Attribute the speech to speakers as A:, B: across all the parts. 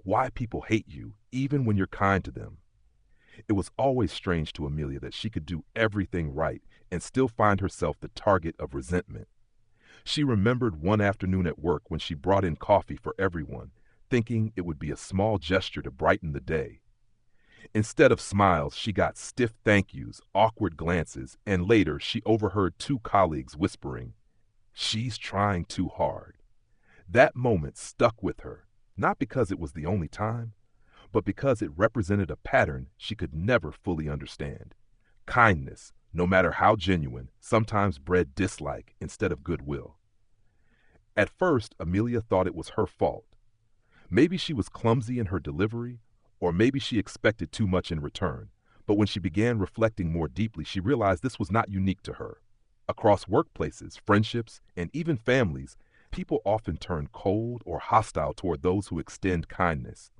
A: Why people hate you, even when you're kind to them. It was always strange to Amelia that she could do everything right and still find herself the target of resentment. She remembered one afternoon at work when she brought in coffee for everyone, thinking it would be a small gesture to brighten the day. Instead of smiles, she got stiff thank yous, awkward glances, and later she overheard two colleagues whispering, "She's trying too hard." That moment stuck with her, not because it was the only time, but because it represented a pattern she could never fully understand. Kindness, no matter how genuine, sometimes bred dislike instead of goodwill. At first, Amelia thought it was her fault. Maybe she was clumsy in her delivery, or maybe she expected too much in return. But when she began reflecting more deeply, she realized this was not unique to her. Across workplaces, friendships, and even families, people often turn cold or hostile toward those who extend kindness.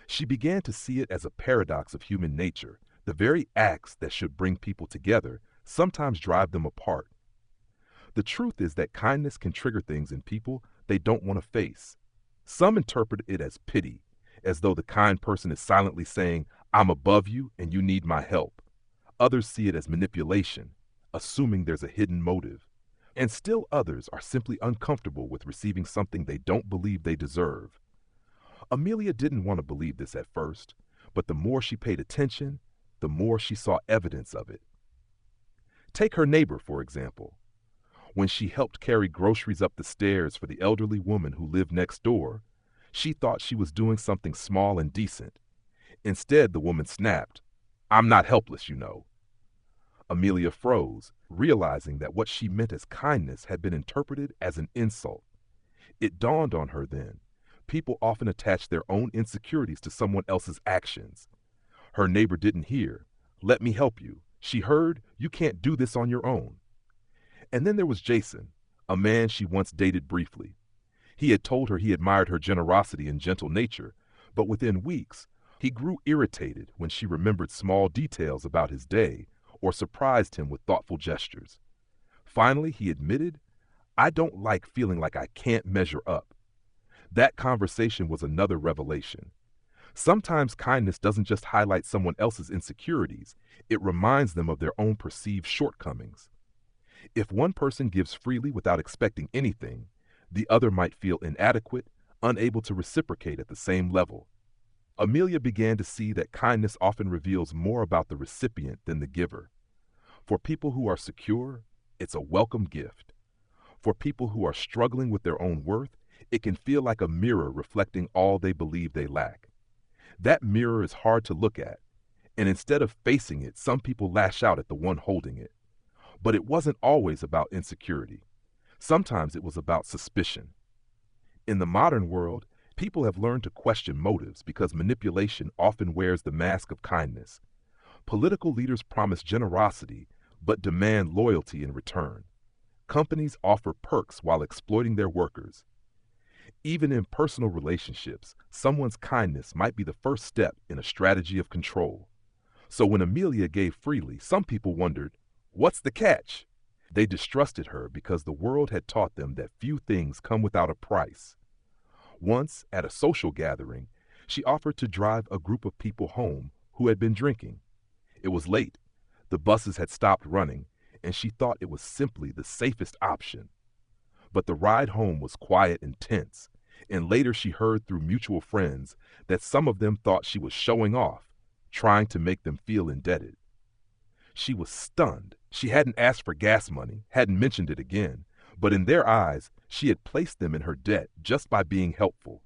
A: She began to see it as a paradox of human nature. The very acts that should bring people together sometimes drive them apart. The truth is that kindness can trigger things in people they don't want to face. Some interpret it as pity, as though the kind person is silently saying, "I'm above you and you need my help." Others see it as manipulation, assuming there's a hidden motive. And still others are simply uncomfortable with receiving something they don't believe they deserve. Amelia didn't want to believe this at first, but the more she paid attention, the more she saw evidence of it. Take her neighbor, for example. When she helped carry groceries up the stairs for the elderly woman who lived next door, she thought she was doing something small and decent. Instead, the woman snapped, "I'm not helpless, you know." Amelia froze, realizing that what she meant as kindness had been interpreted as an insult. It dawned on her then. People often attach their own insecurities to someone else's actions. Her neighbor didn't hear, "Let me help you." She heard, "You can't do this on your own." And then there was Jason, a man she once dated briefly. He had told her he admired her generosity and gentle nature, but within weeks, he grew irritated when she remembered small details about his day or surprised him with thoughtful gestures. Finally, he admitted, "I don't like feeling like I can't measure up." That conversation was another revelation. Sometimes kindness doesn't just highlight someone else's insecurities, it reminds them of their own perceived shortcomings. If one person gives freely without expecting anything, the other might feel inadequate, unable to reciprocate at the same level. Amelia began to see that kindness often reveals more about the recipient than the giver. For people who are secure, it's a welcome gift. For people who are struggling with their own worth, it can feel like a mirror reflecting all they believe they lack. That mirror is hard to look at, and instead of facing it, some people lash out at the one holding it. But it wasn't always about insecurity. Sometimes it was about suspicion. In the modern world, people have learned to question motives because manipulation often wears the mask of kindness. Political leaders promise generosity, but demand loyalty in return. Companies offer perks while exploiting their workers. Even in personal relationships, someone's kindness might be the first step in a strategy of control. So when Amelia gave freely, some people wondered, what's the catch? They distrusted her because the world had taught them that few things come without a price. Once, at a social gathering, she offered to drive a group of people home who had been drinking. It was late, the buses had stopped running, and she thought it was simply the safest option. But the ride home was quiet and tense, and later she heard through mutual friends that some of them thought she was showing off, trying to make them feel indebted. She was stunned. She hadn't asked for gas money, hadn't mentioned it again, but in their eyes, she had placed them in her debt just by being helpful.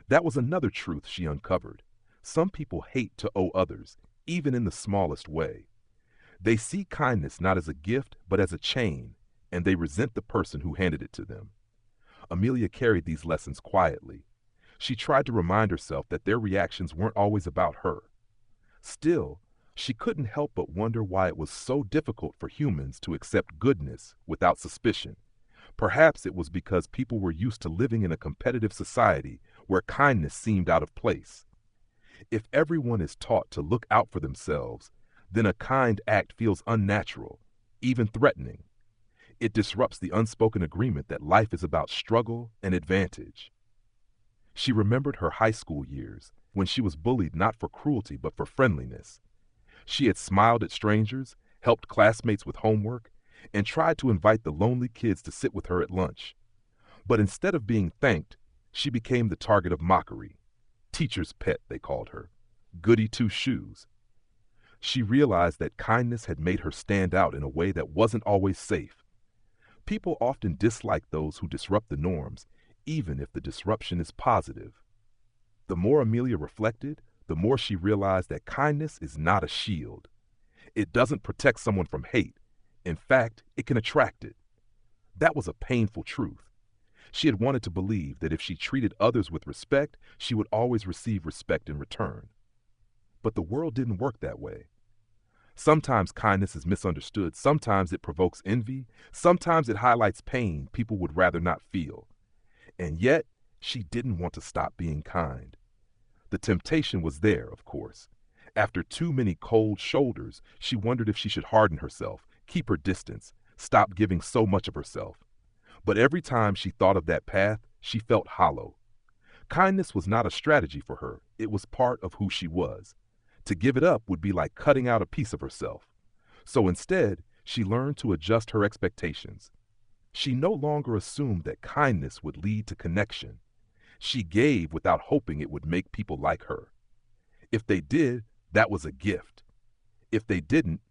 A: That was another truth she uncovered. Some people hate to owe others, even in the smallest way. They see kindness not as a gift, but as a chain, and they resent the person who handed it to them. Amelia carried these lessons quietly. She tried to remind herself that their reactions weren't always about her. Still, she couldn't help but wonder why it was so difficult for humans to accept goodness without suspicion. Perhaps it was because people were used to living in a competitive society where kindness seemed out of place. If everyone is taught to look out for themselves, then a kind act feels unnatural, even threatening. It disrupts the unspoken agreement that life is about struggle and advantage. She remembered her high school years when she was bullied not for cruelty but for friendliness. She had smiled at strangers, helped classmates with homework, and tried to invite the lonely kids to sit with her at lunch. But instead of being thanked, she became the target of mockery. Teacher's pet, they called her. Goody two-shoes. She realized that kindness had made her stand out in a way that wasn't always safe. People often dislike those who disrupt the norms, even if the disruption is positive. The more Amelia reflected, the more she realized that kindness is not a shield. It doesn't protect someone from hate. In fact, it can attract it. That was a painful truth. She had wanted to believe that if she treated others with respect, she would always receive respect in return. But the world didn't work that way. Sometimes kindness is misunderstood, sometimes it provokes envy, sometimes it highlights pain people would rather not feel. And yet, she didn't want to stop being kind. The temptation was there, of course. After too many cold shoulders, she wondered if she should harden herself, keep her distance, stop giving so much of herself. But every time she thought of that path, she felt hollow. Kindness was not a strategy for her, it was part of who she was. To give it up would be like cutting out a piece of herself. So instead, she learned to adjust her expectations. She no longer assumed that kindness would lead to connection. She gave without hoping it would make people like her. If they did, that was a gift. If they didn't,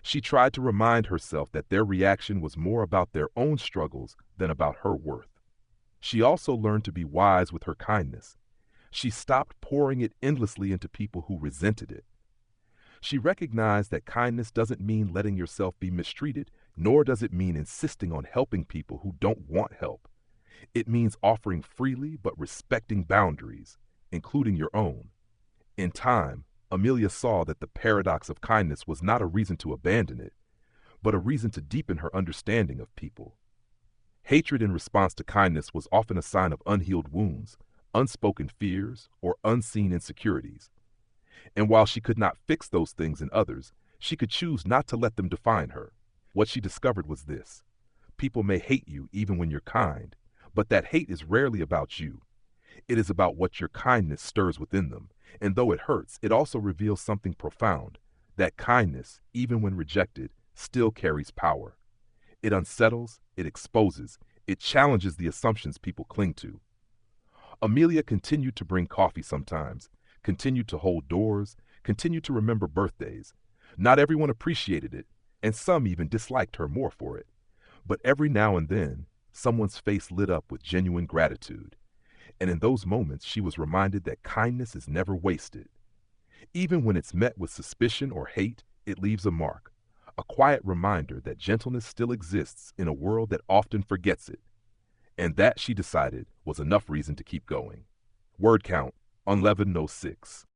A: she tried to remind herself that their reaction was more about their own struggles than about her worth. She also learned to be wise with her kindness. She stopped pouring it endlessly into people who resented it. She recognized that kindness doesn't mean letting yourself be mistreated, nor does it mean insisting on helping people who don't want help. It means offering freely but respecting boundaries, including your own. In time, Amelia saw that the paradox of kindness was not a reason to abandon it, but a reason to deepen her understanding of people. Hatred in response to kindness was often a sign of unhealed wounds, unspoken fears, or unseen insecurities. And while she could not fix those things in others, she could choose not to let them define her. What she discovered was this: people may hate you even when you're kind, but that hate is rarely about you. It is about what your kindness stirs within them, and though it hurts, it also reveals something profound, that kindness, even when rejected, still carries power. It unsettles, it exposes, it challenges the assumptions people cling to. Amelia continued to bring coffee sometimes, continued to hold doors, continued to remember birthdays. Not everyone appreciated it, and some even disliked her more for it. But every now and then, someone's face lit up with genuine gratitude. And in those moments, she was reminded that kindness is never wasted. Even when it's met with suspicion or hate, it leaves a mark, a quiet reminder that gentleness still exists in a world that often forgets it. And that, she decided, was enough reason to keep going. Word count, 1106.